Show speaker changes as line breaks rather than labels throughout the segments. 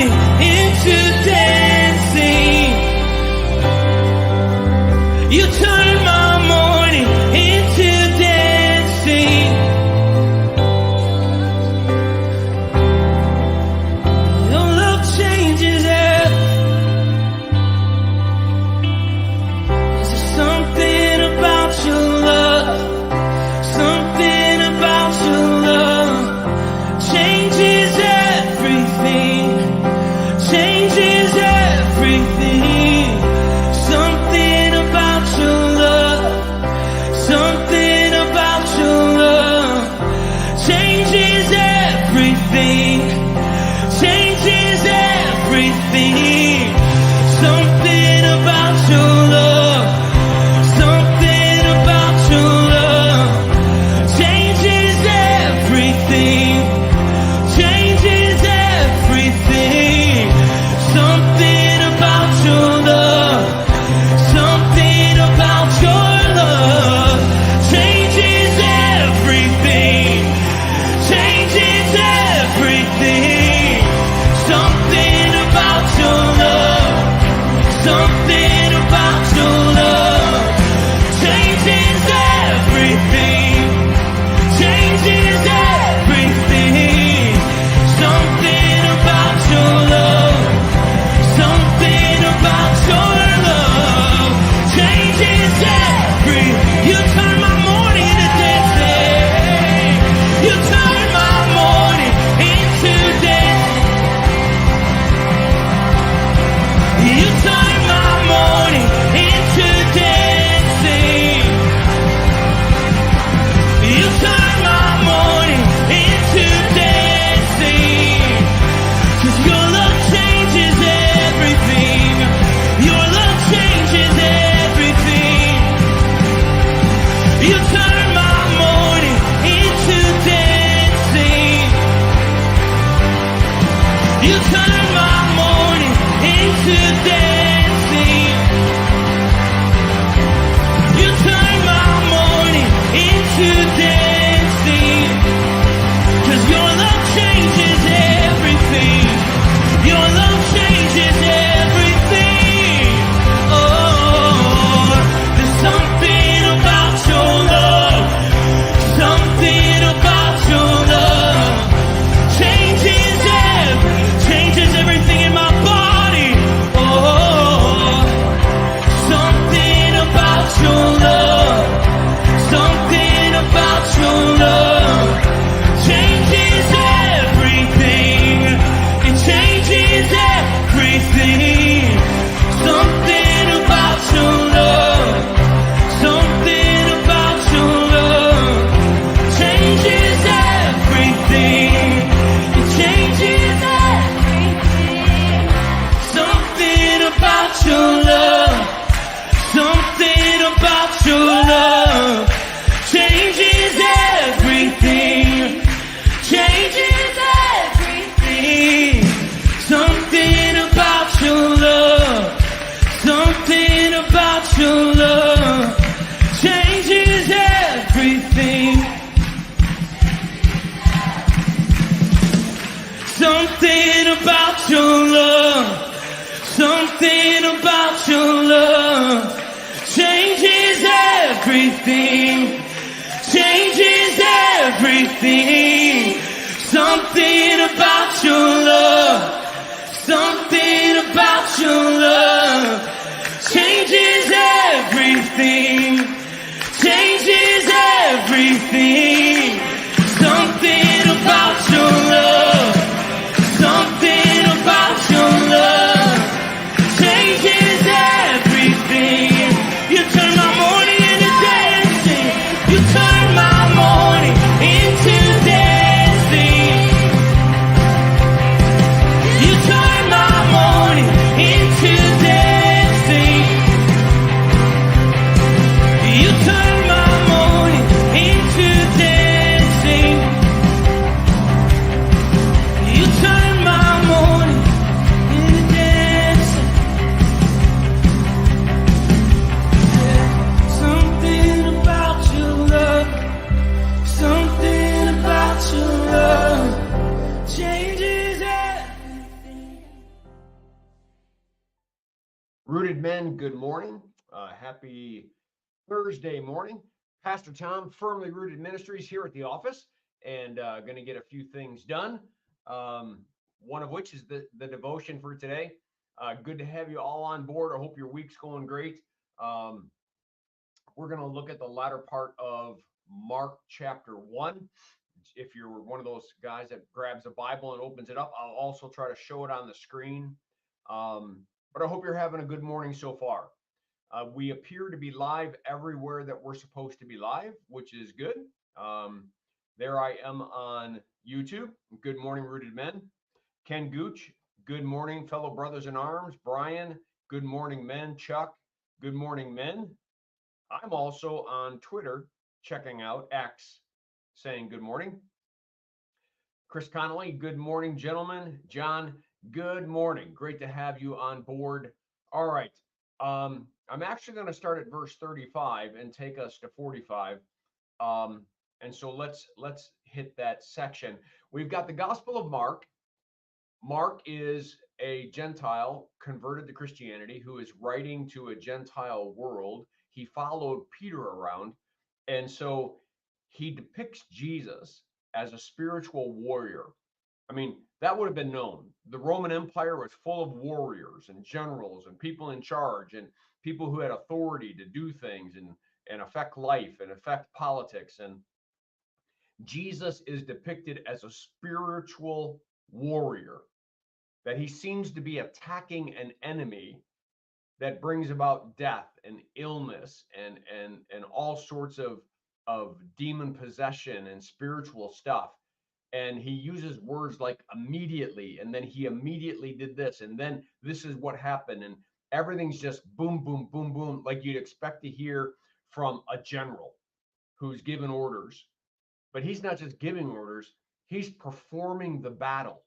morning into dancing. You turn my morning into dancing. Your love changes everything. There's something about your love. Something about your love changes everything. Changes everything. Something about your love. Something about your love changes everything. Changes everything. Something about your love. Something about your love changes everything. Changes everything. Something about your love. Something about your love changes everything. Changes everything. Something about your love. Something about your love changes everything. Changes everything. Something about your love. Something about your love changes everything. You turn my morning into dancing. You turn my morning into dancing. You turn my morning into dancing. You turn my morning into dancing. 'Cause your love changes everything. Your love changes everything. You turn my morning into dancing. You turn my morning into dancing. You turn my morning into dancing. 'Cause your love changes everything. Your love changes everything. Oh, there's something about your love. Something about your love changes everything in my body. Oh, something about your love. Something about your love changes everything. It changes everything. Something about your love. Something about your love changes everything. It changes everything. Something about your love. Something about your love changes everything. Changes everything. Something about your love. Something about your love changes everything. Something about your love. Something about your love changes everything. Changes everything. Something about your love. Something about your love changes everything. Changes everything. Something about your love. Something about your love changes everything. You turn my morning into dancing. You turn my morning into dancing.
Rooted Men, good morning. Happy Thursday morning. Pastor Tom, Firmly Rooted Ministries here at the office, and going to get a few things done. One of which is the devotion for today. Good to have you all on board. I hope your week's going great. We're going to look at the latter part of Mark chapter 1. If you're one of those guys that grabs a Bible and opens it up, I'll also try to show it on the screen. But I hope you're having a good morning so far. We appear to be live everywhere that we're supposed to be live, which is good. There I am on YouTube. Good morning, Rooted Men. Ken Gooch, good morning, fellow brothers in arms. Brian, good morning, men. Chuck, good morning, men. I'm also on Twitter, checking out X, saying good morning. Chris Connolly, good morning, gentlemen. John, good morning. Great to have you on board. All right. I'm actually going to start at verse 35 and take us to 45. And so let's hit that section. We've got the Gospel of Mark. Mark is a Gentile converted to Christianity who is writing to a Gentile world. He followed Peter around, and so he depicts Jesus as a spiritual warrior. I mean, that would have been known. The Roman Empire was full of warriors and generals and people in charge and people who had authority to do things and affect life and affect politics. And Jesus is depicted as a spiritual warrior, that he seems to be attacking an enemy that brings about death and illness and all sorts of demon possession and spiritual stuff. And he uses words like immediately, and then he immediately did this, and then this is what happened, and everything's just boom, boom, boom, boom, like you'd expect to hear from a general who's given orders. But he's not just giving orders, he's performing the battle.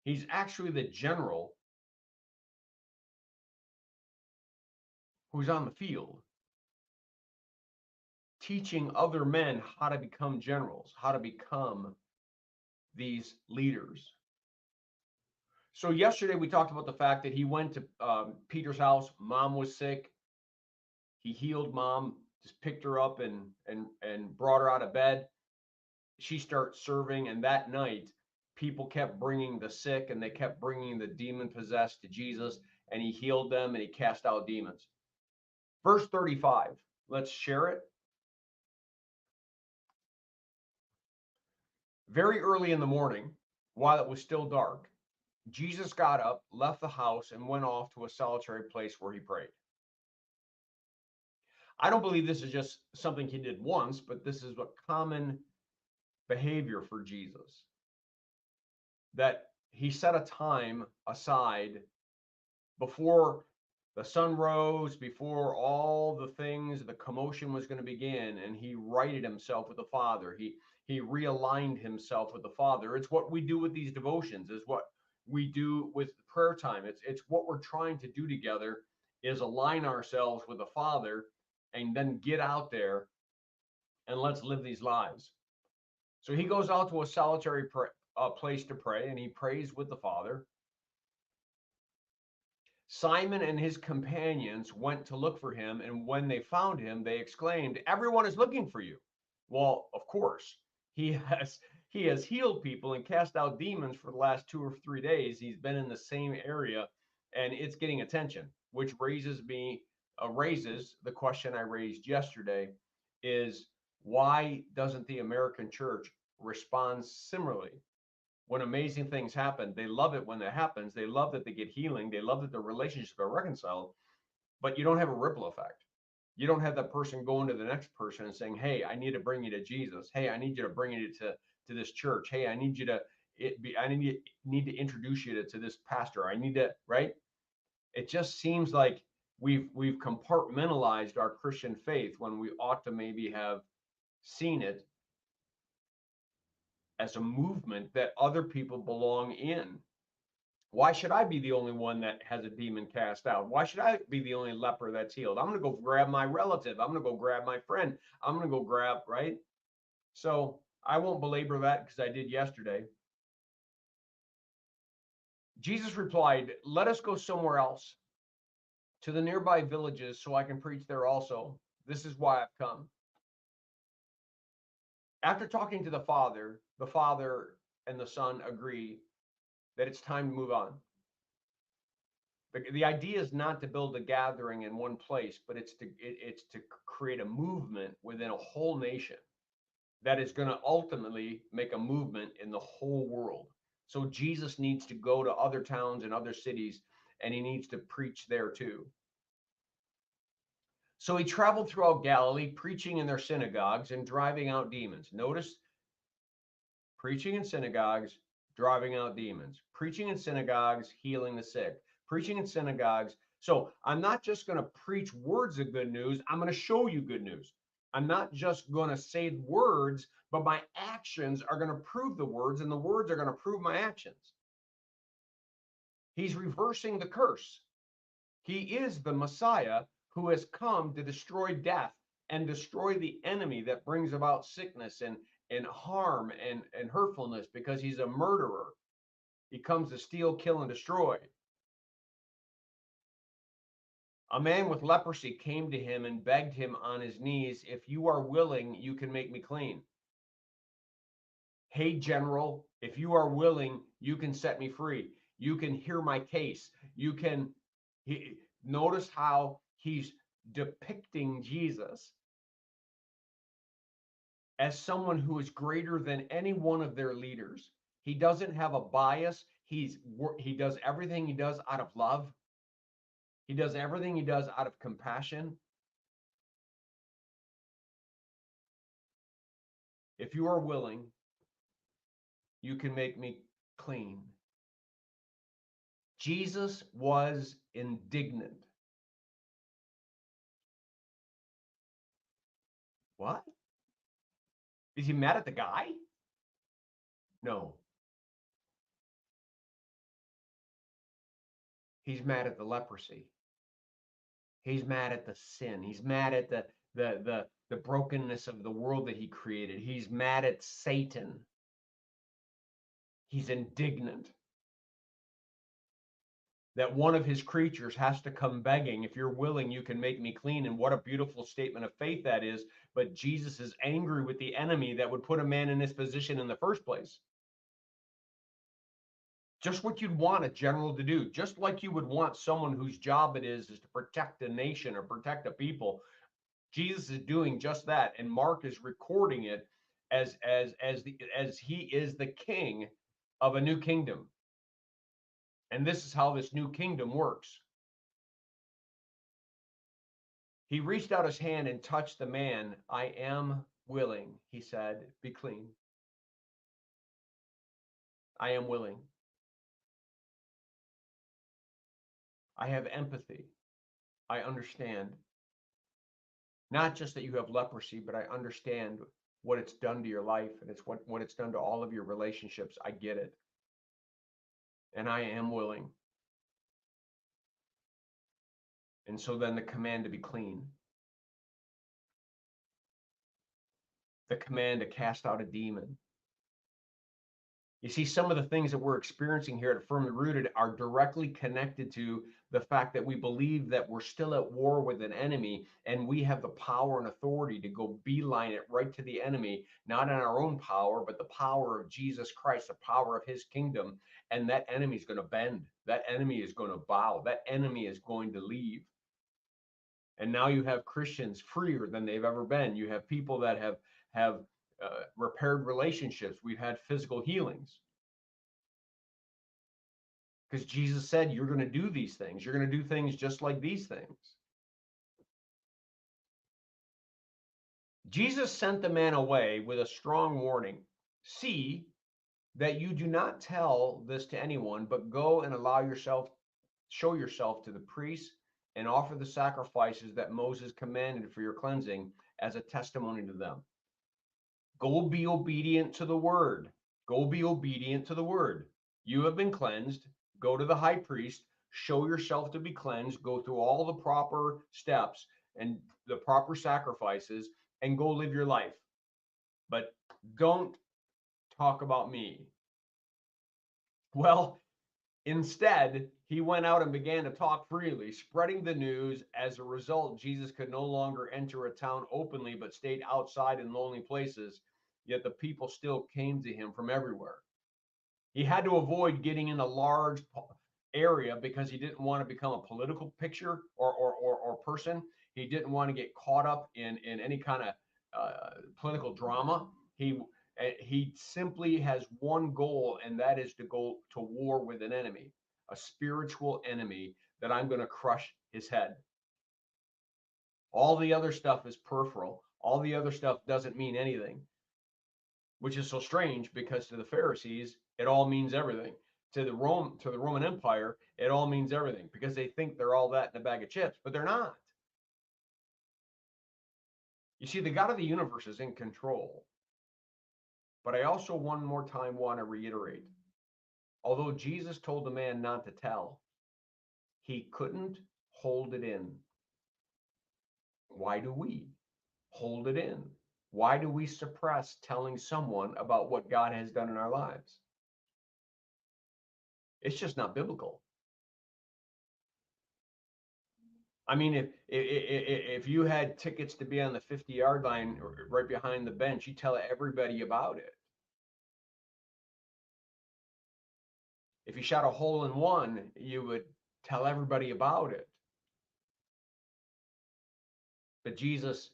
He's actually the general who's on the field, teaching other men how to become generals, how to become these leaders. So yesterday we talked about the fact that he went to Peter's house. Mom was sick. He healed mom, just picked her up and brought her out of bed. She starts serving, and that night people kept bringing the sick and they kept bringing the demon possessed to Jesus, and he healed them and he cast out demons. Verse 35, let's share it. Very early in the morning, while it was still dark, Jesus got up, left the house, and went off to a solitary place where he prayed. I don't believe this is just something he did once, but this is what common behavior for Jesus, that he set a time aside before the sun rose, before all the things, the commotion was going to begin, and he righted himself with the Father. He realigned himself with the Father. It's what we do with these devotions, is what we do with prayer time. It's what we're trying to do together, is align ourselves with the Father and then get out there and let's live these lives. So he goes out to a solitary place to pray, and he prays with the Father. Simon and his companions went to look for him, and when they found him, they exclaimed, "Everyone is looking for you." Well, of course, he has healed people and cast out demons for the last 2 or 3 days. He's been in the same area, and it's getting attention, which raises the question I raised yesterday, is why doesn't the American church respond similarly? When amazing things happen, they love it when that happens. They love that they get healing. They love that the relationships are reconciled, but you don't have a ripple effect. You don't have that person going to the next person and saying, "Hey, I need to bring you to Jesus. Hey, I need you to bring you to this church. Hey, I need you to need to introduce you to this pastor. I need to," right? It just seems like we've compartmentalized our Christian faith when we ought to maybe have seen it as a movement that other people belong in. Why should I be the only one that has a demon cast out? Why should I be the only leper that's healed? I'm going to go grab my relative. I'm going to go grab my friend. I'm going to go grab, right? So I won't belabor that because I did yesterday. Jesus replied, "Let us go somewhere else to the nearby villages so I can preach there also. This is why I've come. After talking to the Father and the Son agree that it's time to move on. The idea is not to build a gathering in one place, but it's to create a movement within a whole nation that is going to ultimately make a movement in the whole world. So Jesus needs to go to other towns and other cities, and he needs to preach there too. So he traveled throughout Galilee, preaching in their synagogues and driving out demons. Notice, preaching in synagogues, driving out demons. Preaching in synagogues, healing the sick. Preaching in synagogues. So I'm not just going to preach words of good news. I'm going to show you good news. I'm not just going to say words, but my actions are going to prove the words, and the words are going to prove my actions. He's reversing the curse. He is the Messiah who has come to destroy death and destroy the enemy that brings about sickness and harm and hurtfulness, because he's a murderer. He comes to steal, kill, and destroy. A man with leprosy came to him and begged him on his knees, "If you are willing, you can make me clean." Hey, General, if you are willing, you can set me free. You can hear my case. You can. Notice how he's depicting Jesus as someone who is greater than any one of their leaders. He doesn't have a bias. He does everything he does out of love. He does everything he does out of compassion. If you are willing, you can make me clean. Jesus was indignant. What? Is he mad at the guy? No. He's mad at the leprosy. He's mad at the sin. He's mad at the brokenness of the world that he created. He's mad at Satan. He's indignant that one of his creatures has to come begging, "If you're willing, you can make me clean." And what a beautiful statement of faith that is. But Jesus is angry with the enemy that would put a man in this position in the first place. Just what you'd want a general to do, just like you would want someone whose job it is to protect a nation or protect a people. Jesus is doing just that, and Mark is recording it as he is the king of a new kingdom. And this is how this new kingdom works. He reached out his hand and touched the man. "I am willing," he said, "be clean." I am willing. I have empathy. I understand. Not just that you have leprosy, but I understand what it's done to your life, and it's what it's done to all of your relationships. I get it. And I am willing. And so then the command to be clean. The command to cast out a demon. You see, some of the things that we're experiencing here at Firmly Rooted are directly connected to the fact that we believe that we're still at war with an enemy, and we have the power and authority to go beeline it right to the enemy, not in our own power, but the power of Jesus Christ, the power of his kingdom. And that enemy is going to bend. That enemy is going to bow. That enemy is going to leave. And now you have Christians freer than they've ever been. You have people that have repaired relationships. We've had physical healings. Because Jesus said, you're going to do these things. You're going to do things just like these things. Jesus sent the man away with a strong warning. "See that you do not tell this to anyone, but go and show yourself to the priests and offer the sacrifices that Moses commanded for your cleansing as a testimony to them." Go be obedient to the word. Go be obedient to the word. You have been cleansed. Go to the high priest. Show yourself to be cleansed. Go through all the proper steps and the proper sacrifices and go live your life. But don't talk about me. Well, instead, he went out and began to talk freely, spreading the news. As a result, Jesus could no longer enter a town openly, but stayed outside in lonely places. Yet the people still came to him from everywhere. He had to avoid getting in a large area because he didn't want to become a political picture or person. He didn't want to get caught up in any kind of political drama. He simply has one goal, and that is to go to war with an enemy, a spiritual enemy that I'm going to crush his head. All the other stuff is peripheral. All the other stuff doesn't mean anything, which is so strange because to the Pharisees, it all means everything. To the Roman Empire, it all means everything because they think they're all that in a bag of chips, but they're not. You see, the God of the universe is in control. But I also one more time want to reiterate, although Jesus told the man not to tell, he couldn't hold it in. Why do we hold it in? Why do we suppress telling someone about what God has done in our lives? It's just not biblical. I mean, if you had tickets to be on the 50-yard line right behind the bench, you tell everybody about it. If you shot a hole in one, you would tell everybody about it. But Jesus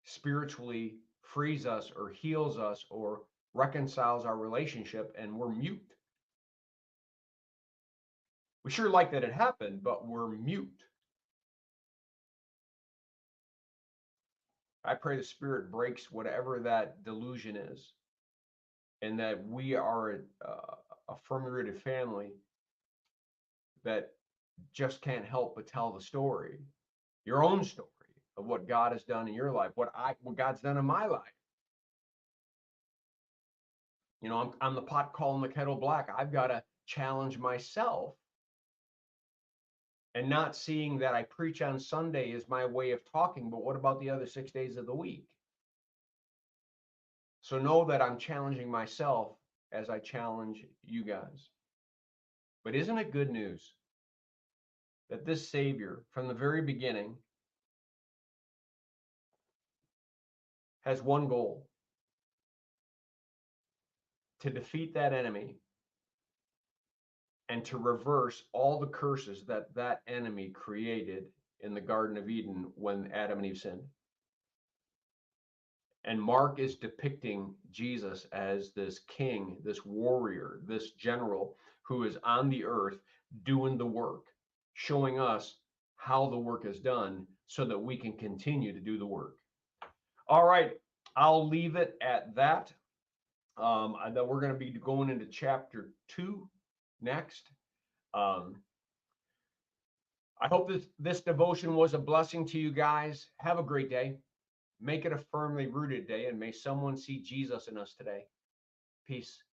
spiritually frees us or heals us or reconciles our relationship, and we're mute. We sure like that it happened, but we're mute. I pray the Spirit breaks whatever that delusion is, and that we are a firmly rooted family that just can't help but tell the story, your own story of what God has done in your life, what God's done in my life. You know, I'm the pot calling the kettle black. I've got to challenge myself, and not seeing that I preach on Sunday is my way of talking, but what about the other 6 days of the week? So know that I'm challenging myself as I challenge you guys. But isn't it good news that this Savior, from the very beginning, has one goal: to defeat that enemy and to reverse all the curses that that enemy created in the Garden of Eden when Adam and Eve sinned. And Mark is depicting Jesus as this king, this warrior, this general who is on the earth doing the work, showing us how the work is done so that we can continue to do the work. All right, I'll leave it at that. That we're going to be going into chapter 2 next. I hope this devotion was a blessing to you guys. Have a great day. Make it a firmly rooted day, and may someone see Jesus in us today. Peace.